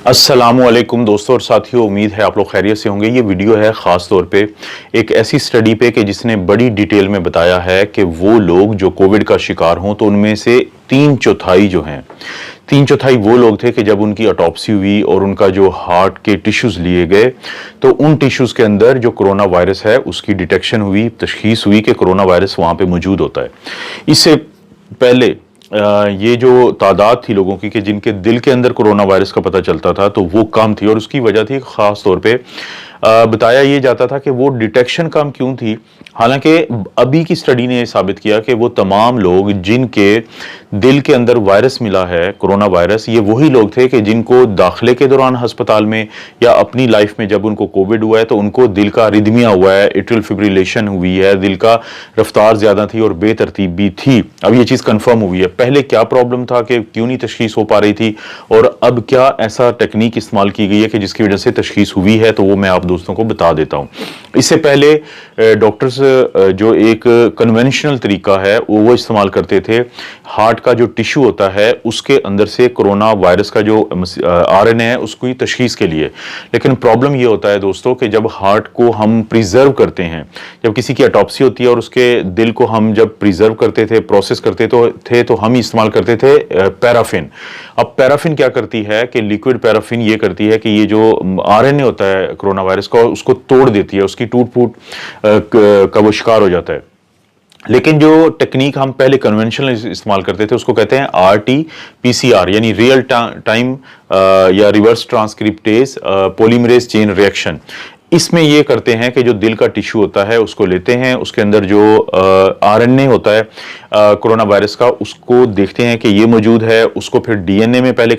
अस्सलामुअलैकुम दोस्तों और साथियों, उम्मीद है आप लोग खैरियत से होंगे। ये वीडियो है ख़ास तौर पे एक ऐसी स्टडी पे कि जिसने बड़ी डिटेल में बताया है कि वो लोग जो कोविड का शिकार हों तो उनमें से 3/4 जो हैं, 3/4 वो लोग थे कि जब उनकी ऑटोप्सी हुई और उनका जो हार्ट के टिश्यूज़ लिए गए तो उन टिश्यूज़ के अंदर जो कोरोना वायरस है उसकी डिटेक्शन हुई, तशख़ीस हुई कि कोरोना वायरस वहाँ पे मौजूद होता है। इससे पहले ये जो तादाद थी लोगों की कि जिनके दिल के अंदर कोरोना वायरस का पता चलता था तो वो कम थी और उसकी वजह थी ख़ास तौर पे बताया ये जाता था कि वो डिटेक्शन कम क्यों थी। हालांकि अभी की स्टडी ने साबित किया कि वो तमाम लोग जिनके दिल के अंदर वायरस मिला है, कोरोना वायरस, ये वही लोग थे कि जिनको दाखिले के दौरान अस्पताल में या अपनी लाइफ में जब उनको कोविड हुआ है तो उनको दिल का रिदमिया हुआ है, एट्रियल फिब्रिलेशन हुई है, दिल का रफ्तार ज़्यादा थी और बेतरतीब भी थी। अब ये चीज़ कन्फर्म हुई है। पहले क्या प्रॉब्लम था कि क्यों नहीं तशख़ीस हो पा रही थी और अब क्या ऐसा टेक्निक इस्तेमाल की गई है कि जिसकी वजह से तशख़ीस हुई है, तो वो मैं आप दोस्तों को बता देता हूँ। इससे पहले डॉक्टर्स जो एक कन्वेंशनल तरीका है वो इस्तेमाल करते थे। हार्ट का जो टिश्यू होता है उसके अंदर से कोरोना वायरस का जो आरएनए है उसकी तशख़ीस के लिए। लेकिन प्रॉब्लम ये होता है दोस्तों कि जब हार्ट को हम प्रिजर्व करते हैं, जब किसी की ऑटोप्सी होती है और उसके दिल को हम जब प्रिजर्व करते थे, प्रोसेस करते तो हम इस्तेमाल करते थे पैराफिन। अब पैराफिन क्या करती है कि लिक्विड पैराफिन ये करती है कि ये जो आरएनए होता है कोरोना वायरस का उसको तोड़ देती है, उसकी टूट फूट का वो शिकार हो जाता है। लेकिन जो टेक्निक हम पहले कन्वेंशनल इस्तेमाल करते थे उसको कहते हैं RT-PCR यानी रियल टाइम या reverse transcriptase polymerase chain reaction. इसमें ये करते हैं कि जो दिल का टिश्यू होता है उसको लेते हैं, उसके अंदर जो आरएनए होता है कोरोना वायरस का उसको देखते हैं कि ये मौजूद है, उसको फिर डीएनए में पहले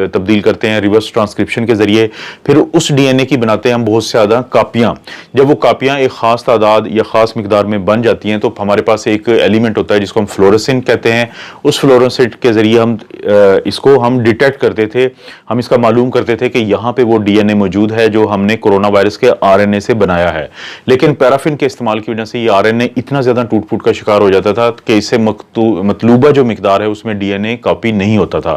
तब्दील करते हैं रिवर्स ट्रांसक्रिप्शन के जरिए। फिर उस डीएनए की बनाते हैं हम बहुत ज़्यादा कापियाँ। जब वो कापियाँ एक ख़ास तादाद या ख़ास मिकदार में बन जाती हैं तो हमारे पास एक एलिमेंट होता है जिसको हम फ्लोरेसेंट कहते हैं। उस फ्लोरेसेंट के जरिए हम इसको हम डिटेक्ट करते थे, हम इसका मालूम करते थे कि यहाँ पे वो डीएनए मौजूद है जो हमने कोरोना वायरस के आरएनए से बनाया है। लेकिन पैराफिन के इस्तेमाल की वजह से ये आरएनए इतना ज्यादा टूट फूट का शिकार हो जाता था कि इससे मतलूबा जो मिकदार है उसमें डीएनए कॉपी नहीं होता था।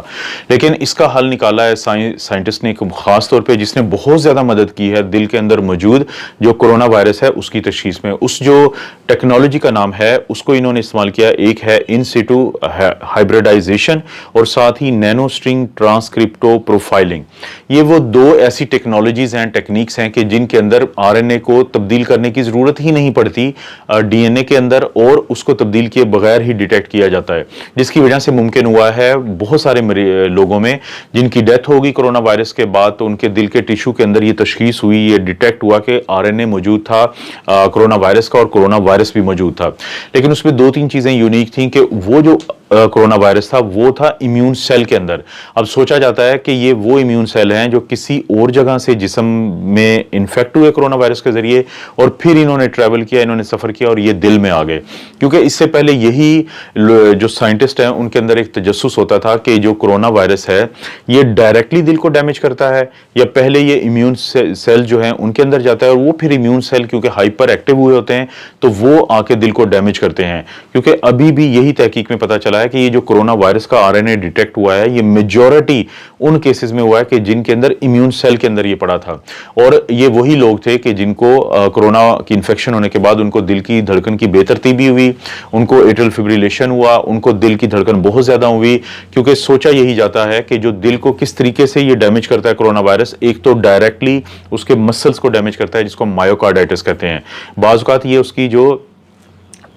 लेकिन इसका हल निकाला है साइंटिस्ट ने खास तौर पे, जिसने बहुत ज्यादा मदद की है दिल के अंदर मौजूद जो कोरोना वायरस है उसकी तशखीस में। उस जो टेक्नोलॉजी का नाम है उसको इन्होंने इस्तेमाल किया। एक है इन सिटू हाइब्रिडाइजेशन और साथ ही नैनो स्ट्रिंग ट्रांसक्रिप्टो प्रोफाइलिंग। ये वो दो ऐसी टेक्नोलॉजीज हैं, टेक्निक्स हैं कि जिनके अंदर आरएनए को तब्दील करने की जरूरत ही नहीं पड़ती डीएनए के अंदर और उसको तब्दील किए बगैर ही डिटेक्ट किया जाता है, जिसकी वजह से मुमकिन हुआ है बहुत सारे लोगों में जिनकी डेथ होगी कोरोना वायरस के बाद तो उनके दिल के टिश्यू के अंदर ये तशखीस हुई, ये डिटेक्ट हुआ कि आरएनए मौजूद था कोरोना वायरस का और कोरोना वायरस भी मौजूद था। लेकिन उसमें 2-3 चीजें यूनिक थी कि वो जो कोरोना वायरस था वो था इम्यून सेल के अंदर। अब सोचा जाता है कि ये वो इम्यून सेल हैं जो किसी और जगह से जिस्म में इन्फेक्ट हुए कोरोना वायरस के जरिए और फिर इन्होंने ट्रैवल किया, इन्होंने सफर किया और ये दिल में आ गए। क्योंकि इससे पहले यही जो साइंटिस्ट हैं उनके अंदर एक तजस्सुस होता था कि जो कोरोना वायरस है ये डायरेक्टली दिल को डैमेज करता है या पहले ये इम्यून सेल जो है उनके अंदर जाता है और वो फिर इम्यून सेल क्योंकि हाइपर एक्टिव हुए होते हैं तो वो आके दिल को डैमेज करते हैं। क्योंकि अभी भी यही तहकीक में पता चला है कि ये जो कोरोना वायरस का आरएनए डिटेक्ट हुआ है ये मेजॉरिटी उन केसेस में हुआ है कि जिनके अंदर इम्यून सेल के अंदर ये पड़ा था और ये वही लोग थे कि जिनको कोरोना की इन्फेक्शन होने के बाद उनको दिल की धड़कन की बेतरतीबी हुई, उनको एट्रियल फिब्रिलेशन हुआ, उनको दिल की धड़कन बहुत ज्यादा हुई। क्योंकि सोचा यही जाता है कि जो दिल को किस तरीके से ये डैमेज करता है कोरोना वायरस, एक तो डायरेक्टली उसके मसल्स को डैमेज करता है जिसको मायोकार्डाइटिस कहते हैं। बाज़ औक़ात ये उसकी जो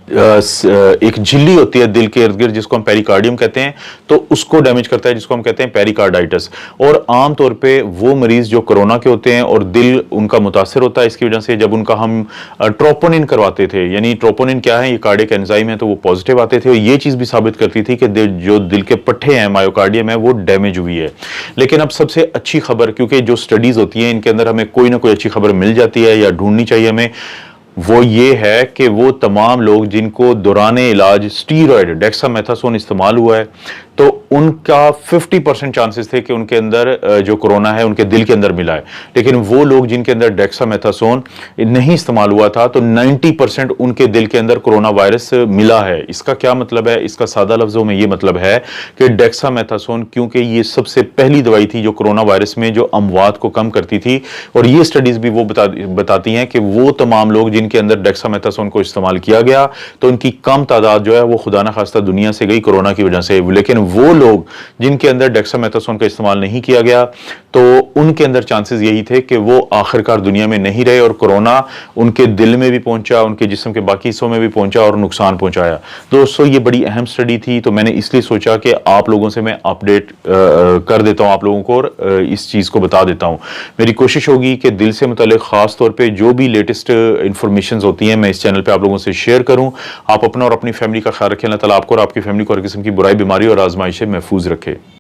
एक झिल्ली होती है दिल के इर्द गिर्द जिसको हम पेरिकार्डियम कहते हैं तो उसको डैमेज करता है जिसको हम कहते हैं पेरिकार्डाइटिस। और आमतौर पे वो मरीज जो कोरोना के होते हैं और दिल उनका मुतासर होता है इसकी वजह से जब उनका हम ट्रोपोनिन करवाते थे, यानी ट्रोपोनिन क्या है, ये कार्डियक एंजाइम है, तो वो पॉजिटिव आते थे और ये चीज भी साबित करती थी कि जो दिल के पट्टे हैं मायोकार्डियम है वो डैमेज हुई है। लेकिन अब सबसे अच्छी खबर, क्योंकि जो स्टडीज होती हैं इनके अंदर हमें कोई ना कोई अच्छी खबर मिल जाती है या ढूंढनी चाहिए हमें, वो ये है कि वो तमाम लोग जिनको दौरान इलाज स्टीरॉयड डेक्सामेथासोन इस्तेमाल हुआ है, तो उनका 50% चांसेस थे कि उनके अंदर जो कोरोना है उनके दिल के अंदर मिला है। लेकिन वो लोग जिनके अंदर डेक्सामेथासोन नहीं इस्तेमाल हुआ था, तो 90% उनके दिल के अंदर कोरोना वायरस मिला है। इसका क्या मतलब है? इसका सादा लफ्जों में ये मतलब है कि डेक्सामेथासोन, क्योंकि ये सबसे पहली दवाई थी जो कोरोना वायरस में जो अमवात को कम करती थी, और ये स्टडीज भी वो बताती हैं कि वो तमाम लोग जिनके अंदर डेक्सामेथासोन को इस्तेमाल किया गया तो उनकी कम तादाद जो है वो खुदा ना खास्ता दुनिया से गई कोरोना की वजह से। लेकिन वो लोग जिनके अंदर डेक्सामेथासोन का इस्तेमाल नहीं किया गया, तो उनके अंदर चांसेस यही थे कि वो आखिरकार दुनिया में नहीं रहे, और कोरोना उनके दिल में भी पहुंचा, उनके जिस्म के बाकी हिस्सों में भी पहुंचा और नुकसान पहुंचाया। दोस्तों, ये बड़ी अहम स्टडी थी, तो मैंने इसलिए सोचा कि आप लोगों से मैं अपडेट कर देता हूं आप लोगों को, और इस चीज को बता देता हूं। मेरी कोशिश होगी कि दिल से मुतालिक खास तौर पे जो भी लेटेस्ट इंफॉर्मेशन होती हैं मैं इस चैनल पे आप लोगों से शेयर करूं। आप अपना और अपनी फैमिली का ख्याल रखें। अल्लाह ताला आपको और आपकी फैमिली को हर किस्म की बुराई, बीमारी और आजमाइश से महफूज रखे।